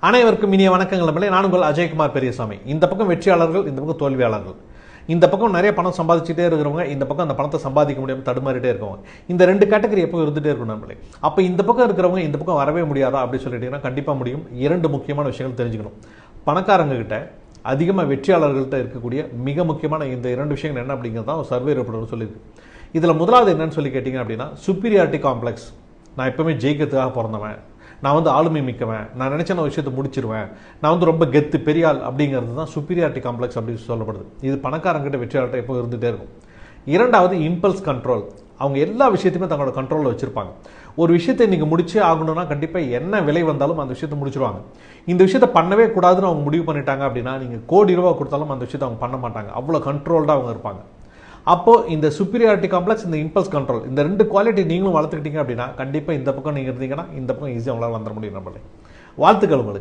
அனைவருக்கும் இனிய வணக்கங்கள் நம்மளே. நான் உங்கள் அஜய்குமார் பெரியசாமி. இந்த பக்கம் வெற்றியாளர்கள், இந்த பக்கம் தோல்வியாளர்கள். இந்த பக்கம் நிறைய பணம் சம்பாதிச்சுட்டே இருக்கிறவங்க, இந்த பக்கம் அந்த பணத்தை சம்பாதிக்க முடியாமல் தடுமாறிட்டே இருக்கவங்க. இந்த ரெண்டு கேட்டகரி எப்போ இருந்துகிட்டே இருக்கும் நம்மளே. அப்போ இந்த பக்கம் இருக்கிறவங்க இந்த பக்கம் வரவே முடியாதா அப்படின்னு சொல்லிட்டீங்கன்னா கண்டிப்பாக முடியும். இரண்டு முக்கியமான விஷயங்கள் தெரிஞ்சுக்கணும். பணக்காரங்க கிட்ட அதிகமாக வெற்றியாளர்கள்ட்ட இருக்கக்கூடிய மிக முக்கியமான இந்த இரண்டு விஷயங்கள் என்ன அப்படிங்கிறது தான் சர்வே ரிப்போர்ட் சொல்லியிருக்கு. இதில் முதலாவது என்னன்னு சொல்லி கேட்டிங்க அப்படின்னா சுப்பீரியாரிட்டி காம்ப்ளெக்ஸ். நான் எப்பவுமே ஜெயிக்கிறதுக்காக பிறந்தவன், நான் ஆளுமை மிக்கவன், நான் நினச்ச விஷயத்தை முடிச்சிருவேன், நான் ரொம்ப கெத்து பெரிய ஆள் அப்படிங்கிறது தான் சுப்பீரியாரிட்டி காம்ப்ளெக்ஸ் அப்படின்னு சொல்லப்படுது. இது பணக்காரங்கிட்ட வெற்றியாளர்கிட்ட எப்போ இருந்துகிட்டே இருக்கும். இரண்டாவது இம்பல்ஸ் கண்ட்ரோல். அவங்க எல்லா விஷயத்தையுமே தங்களோட கண்ட்ரோலில் வச்சுருப்பாங்க. ஒரு விஷயத்தை நீங்கள் முடிச்சே ஆகணும்னா கண்டிப்பாக என்ன விலை வந்தாலும் அந்த விஷயத்தை முடிச்சிருவாங்க. இந்த விஷயத்தை பண்ணவே கூடாதுன்னு அவங்க முடிவு பண்ணிட்டாங்க அப்படின்னா நீங்கள் கோடி ரூபா கொடுத்தாலும் அந்த விஷயத்தை அவங்க பண்ண மாட்டாங்க. அவ்வளோ கண்ட்ரோல்டாக அவங்க இருப்பாங்க. அப்போ இந்த சுப்பீரியாரிட்டி காம்ப்ளெக்ஸ், இந்த இம்பல்ஸ் கண்ட்ரோல், இந்த ரெண்டு குவாலிட்டி நீங்களும் வளர்த்துக்கிட்டீங்க அப்படின்னா கண்டிப்பாக இந்த பக்கம் நீங்கள் இருந்தீங்கன்னா இந்த பக்கம் ஈஸியாக உங்களால் வந்துட முடியும். நம்மளே வாழ்த்துக்கள் உங்களுக்கு.